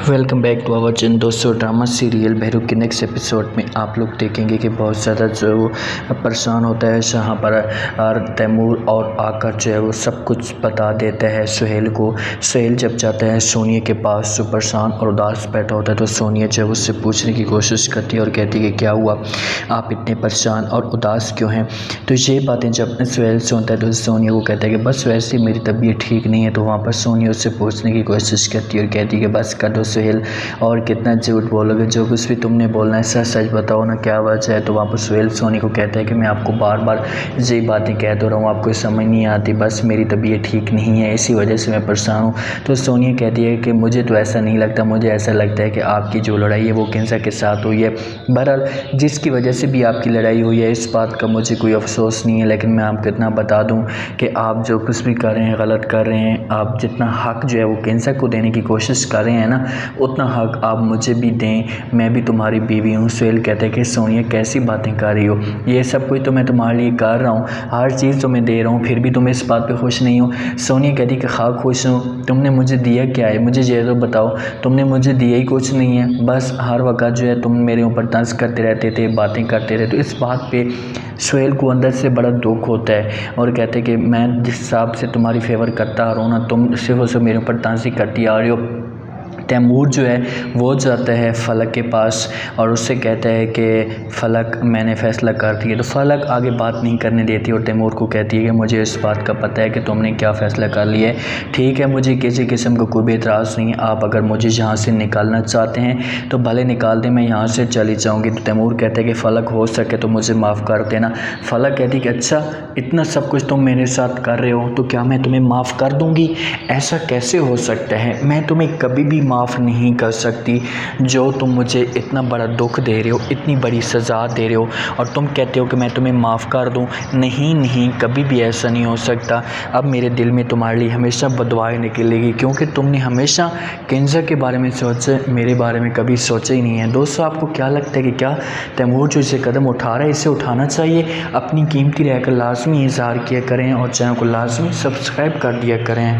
Welcome back to our channel दोस्तों। Drama serial Bhairav के next episode में आप लोग देखेंगे कि बहुत ज़्यादा जो परेशान होता है जहाँ पर तैमूर और आकर जो है वो सब कुछ बता देता है सुहेल को। सुहेल जब जाता है सोनिया के पास जो परेशान और उदास बैठा होता है तो सोनिया जो है उससे पूछने की कोशिश करती है और कहती है कि क्या हुआ, आप इतने परेशान और उदास क्यों हैं। तो ये बातें जब सुहेल सुनता है तो सोनिया को कहता है कि बस वैसे मेरी तबीयत ठीक नहीं है। तो वहाँ पर सोनिया उससे पूछने की कोशिश करती है और कहती है कि बस कर दो सुहेल, और कितना झूठ बोलोगे, जो कुछ भी तुमने बोलना है सच सच बताओ ना, क्या वजह है। तो वहाँ पर सुहेल सोनी को कहता है कि मैं आपको बार बार यही बातें कह तो रहा हूँ, आपको समझ नहीं आती, बस मेरी तबीयत ठीक नहीं है इसी वजह से मैं परेशान हूँ। तो सोनिया कहती है कि मुझे तो ऐसा नहीं लगता, मुझे ऐसा लगता है कि आपकी जो लड़ाई है वो किंसा के साथ हुई है। बहरहाल जिसकी वजह से भी आपकी लड़ाई हुई है इस बात का मुझे कोई अफसोस नहीं है, लेकिन मैं आपको इतना बता दूँ कि आप जो कुछ भी कर रहे हैं गलत कर रहे हैं। आप जितना हक जो है वो किंसा को देने की कोशिश कर रहे हैं ना, उतना हक आप मुझे भी दें, मैं भी तुम्हारी बीवी हूँ। सुहेल कहते हैं कि सोनिया कैसी बातें कर रही हो, ये सब कुछ तो मैं तुम्हारे लिए कर रहा हूँ, हर चीज़ तो मैं दे रहा हूँ, फिर भी तुम इस बात पे खुश नहीं हो। सोनिया कहती कि खा खुश हूँ, तुमने मुझे दिया क्या है, मुझे ये तो बताओ, तुमने मुझे दिया ही कुछ नहीं है, बस हर वक्त जो है तुम मेरे ऊपर तंज करते रहते थे, बातें करते रहे। तो इस बात पे सुहेल को अंदर से बड़ा दुख होता है और कहते हैं कि मैं जिस हिसाब से तुम्हारी फेवर करता आ रहा हूँ ना, तुम सिर्फ उसे मेरे ऊपर तंज ही करती आ रही हो। तैमूर जो है वो जाता है फलक के पास और उससे कहता है कि फलक मैंने फ़ैसला कर दिया। तो फलक आगे बात नहीं करने देती और तैमूर को कहती है कि मुझे इस बात का पता है कि तुमने क्या फ़ैसला कर लिया है, ठीक है, मुझे किसी किस्म का कोई भी एतराज़ नहीं है, आप अगर मुझे यहाँ से निकालना चाहते हैं तो भले निकाल दें, मैं यहाँ से चली जाऊँगी। तो तैमूर कहता है कि फ़लक हो सके तो मुझे माफ़ कर देना। फलक कहती है कि अच्छा इतना सब कुछ तुम मेरे साथ कर रहे हो तो क्या मैं तुम्हें माफ़ कर दूँगी, ऐसा कैसे हो सकता है, मैं तुम्हें कभी भी माफ़ नहीं कर सकती। जो तुम मुझे इतना बड़ा दुख दे रहे हो, इतनी बड़ी सज़ा दे रहे हो और तुम कहते हो कि मैं तुम्हें माफ़ कर दूं, नहीं नहीं, कभी भी ऐसा नहीं हो सकता। अब मेरे दिल में तुम्हारे लिए हमेशा बददुआएं निकलेगी क्योंकि तुमने हमेशा किंजा के बारे में सोचा, मेरे बारे में कभी सोचा ही नहीं है। दोस्तों आपको क्या लगता है कि क्या तैमूर जो इसे कदम उठा रहा है इसे उठाना चाहिए? अपनी कीमती राय का लाजमी इज़हार किया करें और चैनल को लाजमी सब्सक्राइब कर दिया करें।